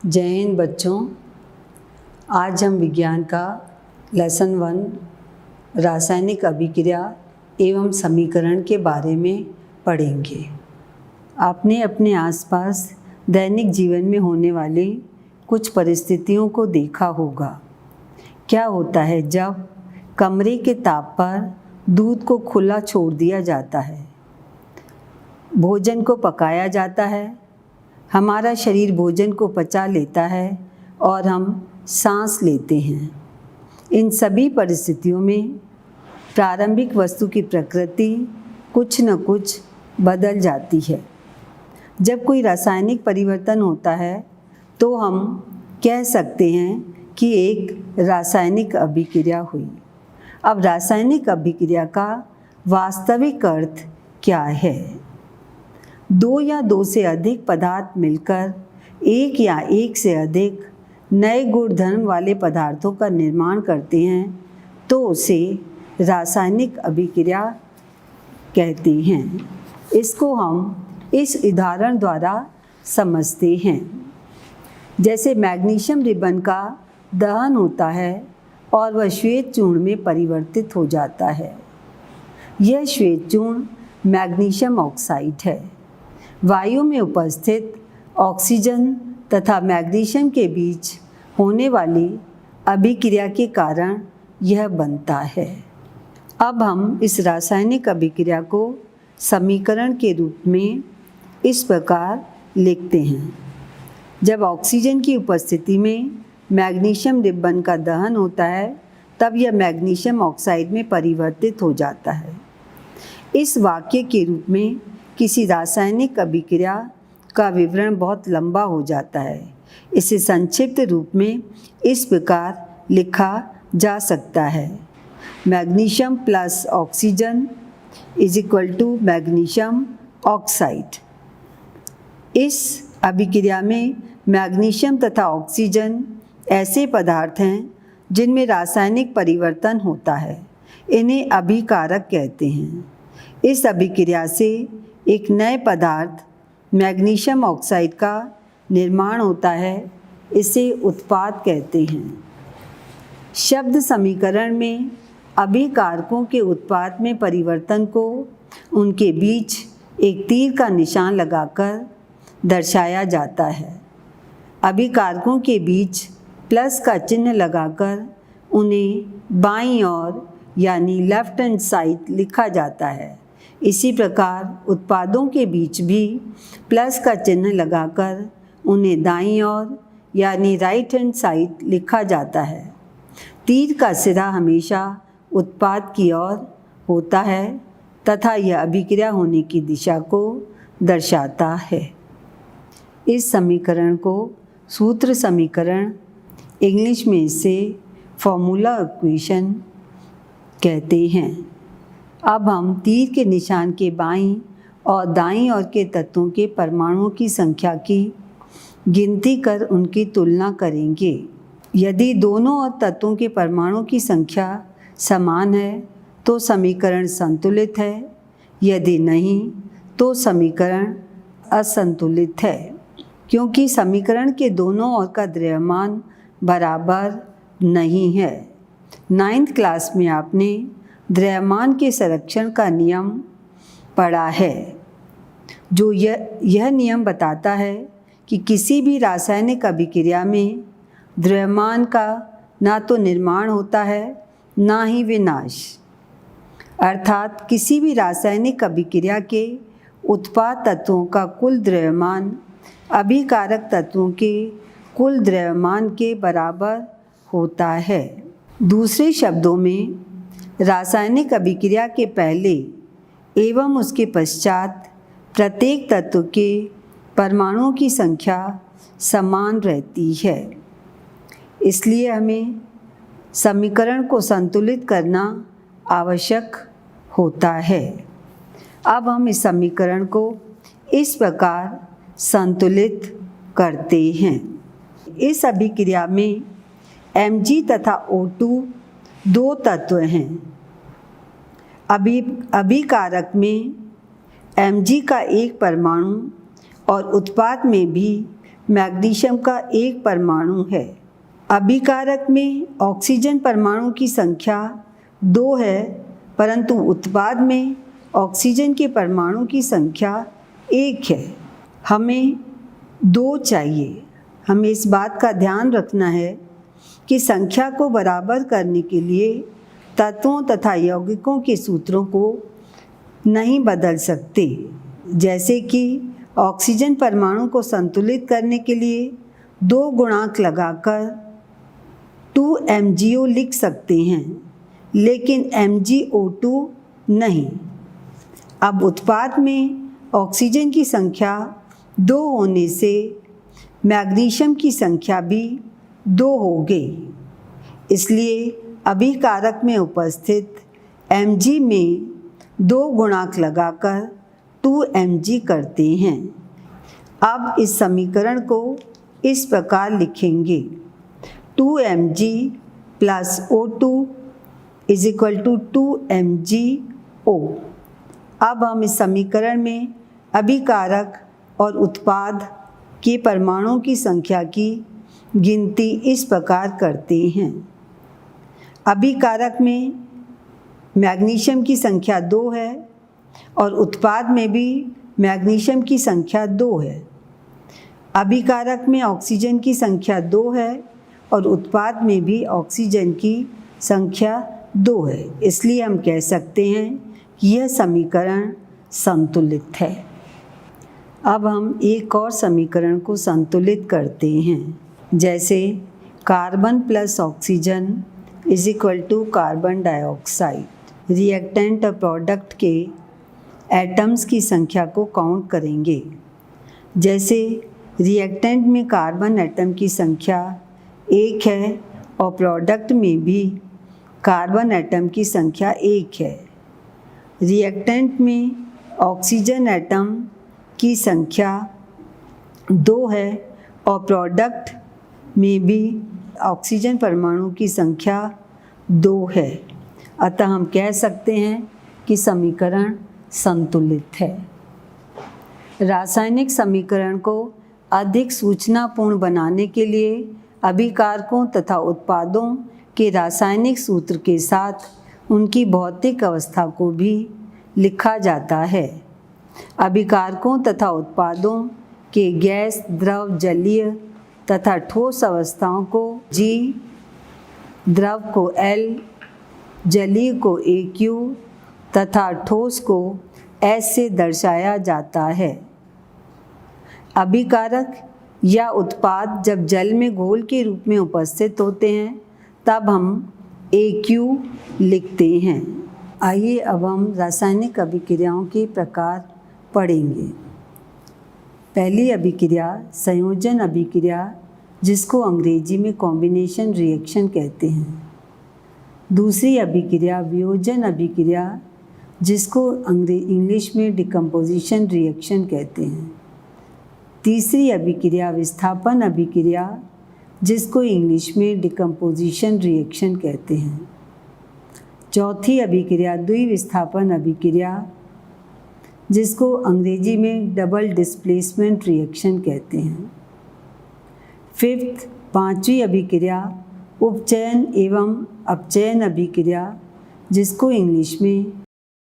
जय हिंद बच्चों। आज हम विज्ञान का लेसन 1 रासायनिक अभिक्रिया एवं समीकरण के बारे में पढ़ेंगे। आपने अपने आसपास दैनिक जीवन में होने वाली कुछ परिस्थितियों को देखा होगा। क्या होता है जब कमरे के ताप पर दूध को खुला छोड़ दिया जाता है, भोजन को पकाया जाता है, हमारा शरीर भोजन को पचा लेता है और हम सांस लेते हैं। इन सभी परिस्थितियों में प्रारंभिक वस्तु की प्रकृति कुछ न कुछ बदल जाती है। जब कोई रासायनिक परिवर्तन होता है तो हम कह सकते हैं कि एक रासायनिक अभिक्रिया हुई। अब रासायनिक अभिक्रिया का वास्तविक अर्थ क्या है? दो या दो से अधिक पदार्थ मिलकर एक या एक से अधिक नए गुणधर्म वाले पदार्थों का निर्माण करते हैं तो उसे रासायनिक अभिक्रिया कहते हैं। इसको हम इस उदाहरण द्वारा समझते हैं। जैसे मैग्नीशियम रिबन का दहन होता है और वह श्वेत चूर्ण में परिवर्तित हो जाता है। यह श्वेत चूर्ण मैग्नीशियम ऑक्साइड है। वायु में उपस्थित ऑक्सीजन तथा मैग्नीशियम के बीच होने वाली अभिक्रिया के कारण यह बनता है। अब हम इस रासायनिक अभिक्रिया को समीकरण के रूप में इस प्रकार लिखते हैं। जब ऑक्सीजन की उपस्थिति में मैग्नीशियम रिबन का दहन होता है तब यह मैग्नीशियम ऑक्साइड में परिवर्तित हो जाता है। इस वाक्य के रूप में किसी रासायनिक अभिक्रिया का विवरण बहुत लंबा हो जाता है। इसे संक्षिप्त रूप में इस प्रकार लिखा जा सकता है: magnesium plus oxygen is equal to magnesium oxide. इस अभिक्रिया में मैग्नीशियम तथा ऑक्सीजन ऐसे पदार्थ हैं जिनमें रासायनिक परिवर्तन होता है। इन्हें अभिकारक कहते हैं। इस अभिक्रिया से एक नए पदार्थ मैग्नीशियम ऑक्साइड का निर्माण होता है। इसे उत्पाद कहते हैं। शब्द समीकरण में अभिकारकों के उत्पाद में परिवर्तन को उनके बीच एक तीर का निशान लगाकर दर्शाया जाता है। अभिकारकों के बीच प्लस का चिन्ह लगाकर उन्हें बाईं ओर यानी लेफ्ट हैंड साइड लिखा जाता है। इसी प्रकार उत्पादों के बीच भी प्लस का चिन्ह लगाकर उन्हें दाईं ओर यानी राइट हैंड साइड लिखा जाता है। तीर का सिरा हमेशा उत्पाद की ओर होता है तथा यह अभिक्रिया होने की दिशा को दर्शाता है। इस समीकरण को सूत्र समीकरण, इंग्लिश में इसे फॉर्मूला इक्वेशन कहते हैं। अब हम तीर के निशान के बाईं और दाईं ओर के तत्वों के परमाणुओं की संख्या की गिनती कर उनकी तुलना करेंगे। यदि दोनों और तत्वों के परमाणुओं की संख्या समान है तो समीकरण संतुलित है, यदि नहीं तो समीकरण असंतुलित है, क्योंकि समीकरण के दोनों ओर का द्रव्यमान बराबर नहीं है। 9th क्लास में आपने द्रव्यमान के संरक्षण का नियम पढ़ा है, जो यह नियम बताता है कि किसी भी रासायनिक अभिक्रिया में द्रव्यमान का ना तो निर्माण होता है ना ही विनाश। अर्थात किसी भी रासायनिक अभिक्रिया के उत्पाद तत्वों का कुल द्रव्यमान अभिकारक तत्वों के कुल द्रव्यमान के बराबर होता है। दूसरे शब्दों में रासायनिक अभिक्रिया के पहले एवं उसके पश्चात प्रत्येक तत्व के परमाणुओं की संख्या समान रहती है। इसलिए हमें समीकरण को संतुलित करना आवश्यक होता है। अब हम इस समीकरण को इस प्रकार संतुलित करते हैं। इस अभिक्रिया में Mg तथा O2 दो तत्व हैं। अभिकारक में Mg का एक परमाणु और उत्पाद में भी मैग्नीशियम का एक परमाणु है। अभिकारक में ऑक्सीजन परमाणु की संख्या 2 है, परंतु उत्पाद में ऑक्सीजन के परमाणु की संख्या 1 है। हमें 2 चाहिए। हमें इस बात का ध्यान रखना है कि संख्या को बराबर करने के लिए तत्वों तथा यौगिकों के सूत्रों को नहीं बदल सकते। जैसे कि ऑक्सीजन परमाणु को संतुलित करने के लिए 2 गुणांक लगाकर 2MgO लिख सकते हैं, लेकिन MgO2 नहीं। अब उत्पाद में ऑक्सीजन की संख्या 2 होने से मैग्नीशियम की संख्या भी 2 हो गई। इसलिए अभिकारक में उपस्थित Mg में 2 गुणांक लगाकर 2Mg करते हैं। अब इस समीकरण को इस प्रकार लिखेंगे, 2Mg plus O2 is equal to 2MgO। अब हम इस समीकरण में अभिकारक और उत्पाद के परमाणुओं की संख्या की गिनती इस प्रकार करते हैं। अभिकारक में मैग्नीशियम की संख्या 2 है और उत्पाद में भी मैग्नीशियम की संख्या 2 है। अभिकारक में ऑक्सीजन की संख्या 2 है और उत्पाद में भी ऑक्सीजन की संख्या 2 है। इसलिए हम कह सकते हैं कि यह समीकरण संतुलित है। अब हम एक और समीकरण को संतुलित करते हैं, जैसे carbon plus oxygen is equal to carbon dioxide. Reactant और प्रोडक्ट के एटम्स की संख्या को काउंट करेंगे। जैसे रिएक्टेंट में कार्बन एटम की संख्या 1 है और प्रोडक्ट में भी कार्बन एटम की संख्या 1 है। रिएक्टेंट में ऑक्सीजन एटम की संख्या 2 है और प्रोडक्ट में भी ऑक्सीजन परमाणु की संख्या 2 है। अतः हम कह सकते हैं कि समीकरण संतुलित है। रासायनिक समीकरण को अधिक सूचनापूर्ण बनाने के लिए अभिकारकों तथा उत्पादों के रासायनिक सूत्र के साथ उनकी भौतिक अवस्था को भी लिखा जाता है। अभिकारकों तथा उत्पादों के गैस, द्रव, जलीय तथा ठोस अवस्थाओं को G, द्रव को L, जलीय को AQ तथा ठोस को S से दर्शाया जाता है। अभिकारक या उत्पाद जब जल में घोल के रूप में उपस्थित होते हैं तब हम AQ लिखते हैं। आइए अब हम रासायनिक अभिक्रियाओं के प्रकार पढ़ेंगे। पहली अभिक्रिया संयोजन अभिक्रिया, जिसको अंग्रेजी में कॉम्बिनेशन रिएक्शन कहते हैं। दूसरी अभिक्रिया वियोजन अभिक्रिया, जिसको इंग्लिश में डिकम्पोजिशन रिएक्शन कहते हैं। तीसरी अभिक्रिया विस्थापन अभिक्रिया, जिसको इंग्लिश में डिकम्पोजिशन रिएक्शन कहते हैं। चौथी अभिक्रिया द्विविस्थापन अभिक्रिया, जिसको अंग्रेजी में डबल डिस्प्लेसमेंट रिएक्शन कहते हैं। फिफ्थ, पांचवी अभिक्रिया उपचयन एवं अपचयन अभिक्रिया, जिसको इंग्लिश में